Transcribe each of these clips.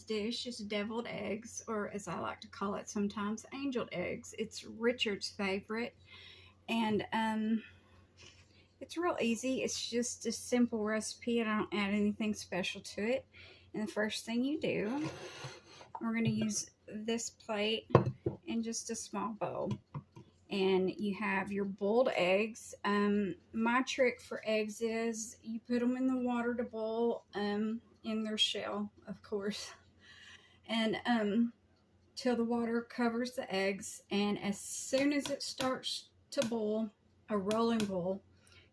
dish is deviled eggs, or as I like to call it sometimes, angeled eggs. It's Richard's favorite, and it's real easy. It's just a simple recipe. I don't add anything special to it. And the first thing you do, we're going to use this plate in just a small bowl. And you have your boiled eggs. My trick for eggs is you put them in the water to boil, in their shell, of course. And till the water covers the eggs. And as soon as it starts to boil, a rolling boil,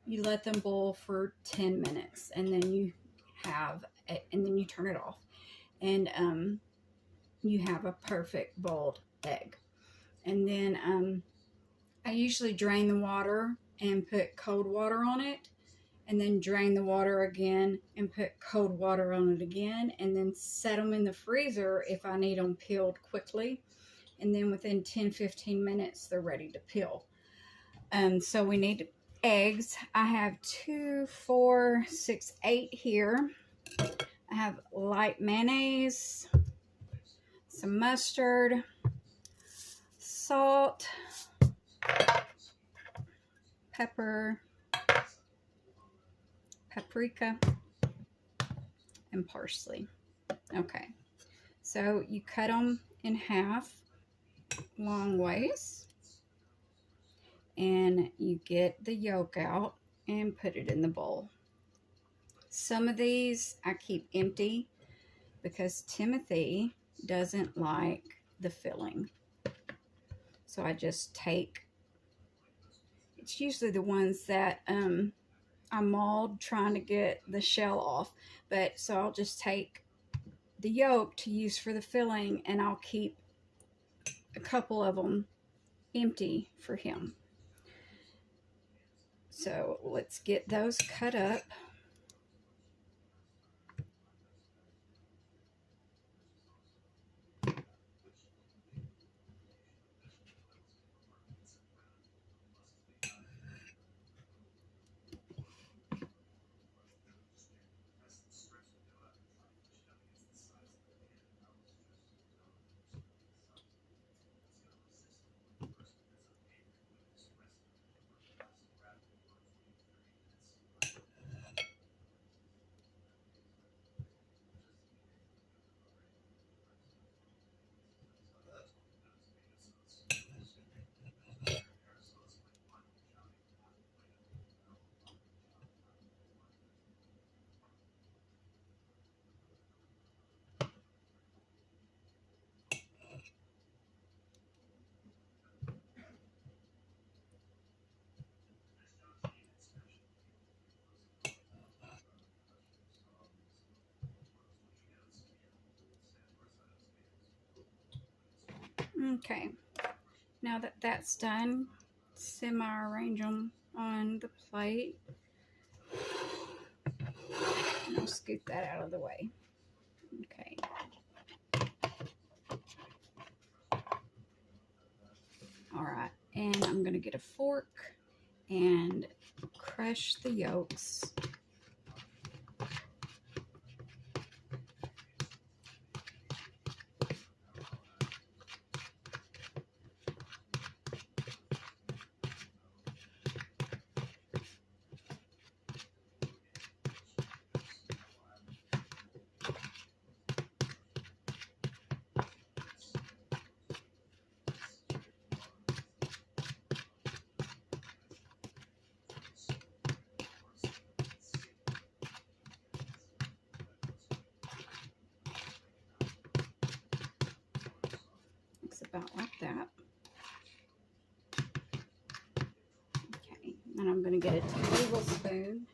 you let them boil for 10 minutes. And then you turn it off. And you have a perfect boiled egg. And then I usually drain the water and put cold water on it, and then drain the water again and put cold water on it again, and then set them in the freezer if I need them peeled quickly. And then within 10-15 minutes, they're ready to peel. So we need eggs. I have 2, 4, 6, 8 here. I have light mayonnaise, some mustard, salt, pepper, paprika, and parsley. Okay, so you cut them in half long ways, and you get the yolk out and put it in the bowl. Some of these I keep empty because Timothy doesn't like the filling. So I just take, it's usually the ones that I mauled trying to get the shell off. But so I'll just take the yolk to use for the filling, and I'll keep a couple of them empty for him. So let's get those cut up. Okay, now that that's done, semi-arrange them on the plate. And I'll scoot that out of the way. Okay. All right, and I'm going to get a fork and crush the yolks. About like that. Okay, and I'm going to get a tablespoon,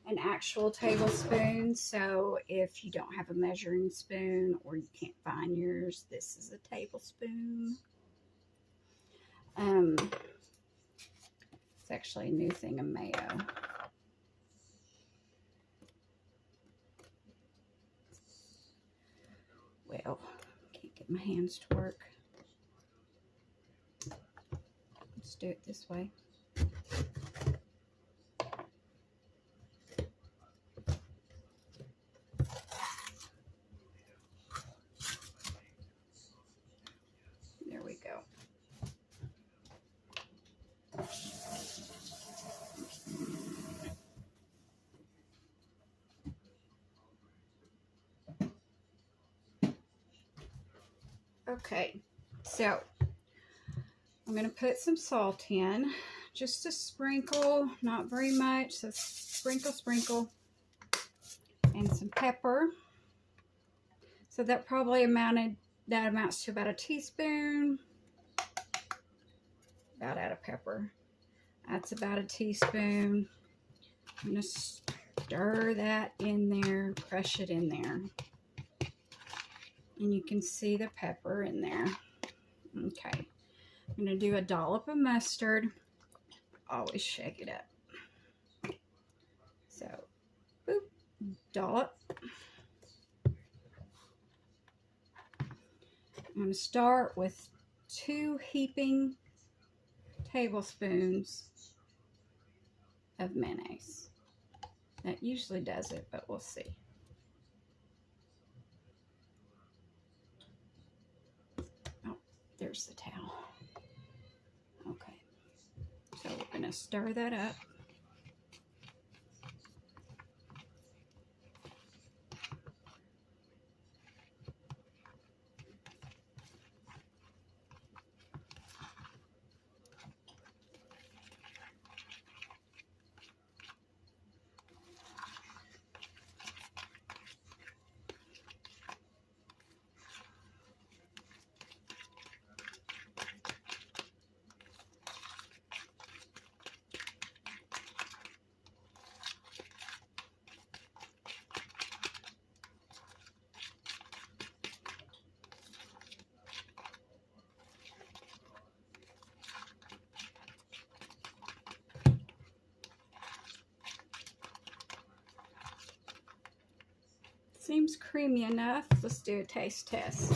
an actual tablespoon. So if you don't have a measuring spoon or you can't find yours, this is a tablespoon. It's actually a new thing of mayo. Well, my hands to work. Let's do it this way. Okay, so I'm going to put some salt in, just a sprinkle, not very much, so sprinkle, and some pepper. So that probably amounts to about a teaspoon. About out of pepper. That's about a teaspoon. I'm going to stir that in there, crush it in there. And you can see the pepper in there. Okay. I'm going to do a dollop of mustard. Always shake it up. So, boop, dollop. I'm going to start with 2 heaping tablespoons of mayonnaise. That usually does it, but we'll see. Oh, there's the towel. Okay. So we're going to stir that up. Seems creamy enough. Let's do a taste test.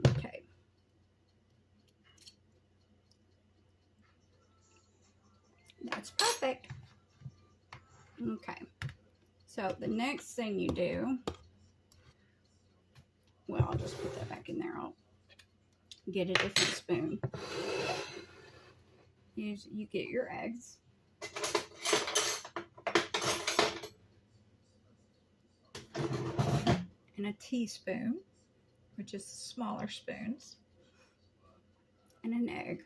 Okay. That's perfect. Okay. So the next thing you do, well, I'll just put that back in there. I'll get a different spoon. You get your eggs. And a teaspoon, which is the smaller spoons, and an egg.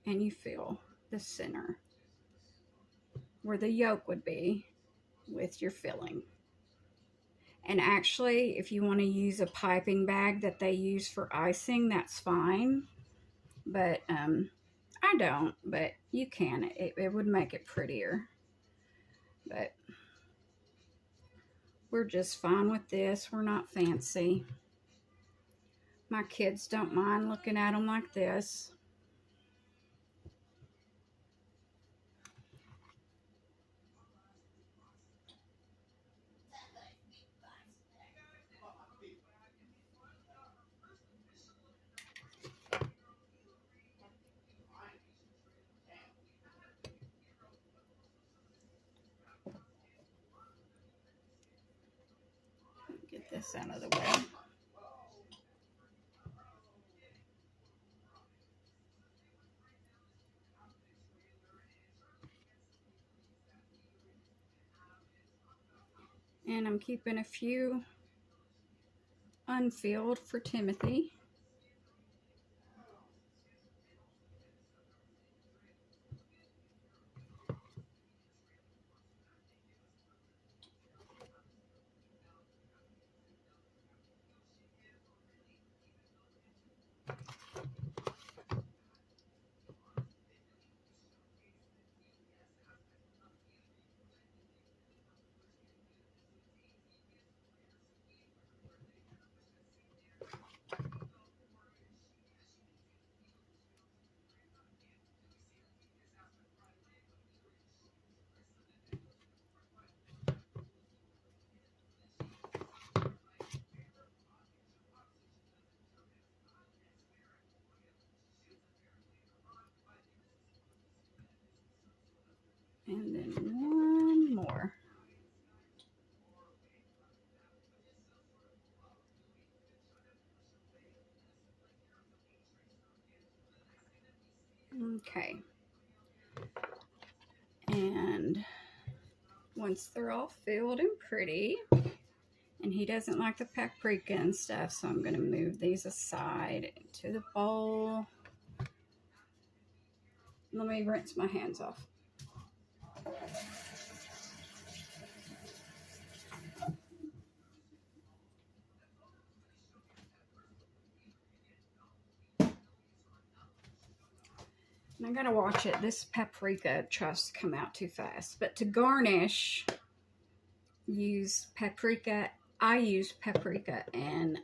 And you fill the center where the yolk would be with your filling. And actually, if you want to use a piping bag that they use for icing, that's fine. But I don't, but you can. It would make it prettier. But we're just fine with this. We're not fancy. My kids don't mind looking at them like this. Get this out of the way. And I'm keeping a few unfilled for Timothy. And then one more. Okay. And once they're all filled and pretty. And he doesn't like the paprika and stuff, so I'm going to move these aside into the bowl. Let me rinse my hands off. And I gotta watch it. This paprika tries to come out too fast. But to garnish, use paprika. I use paprika and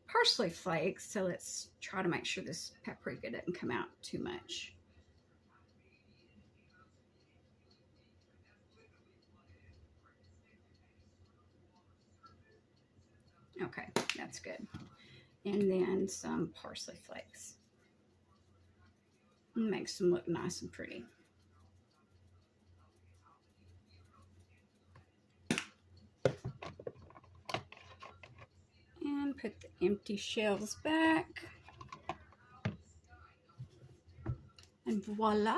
parsley flakes. So let's try to make sure this paprika doesn't come out too much. Okay, that's good. And then some parsley flakes. Makes them look nice and pretty. And put the empty shells back. And voila,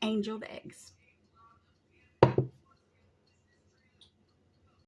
angeled eggs.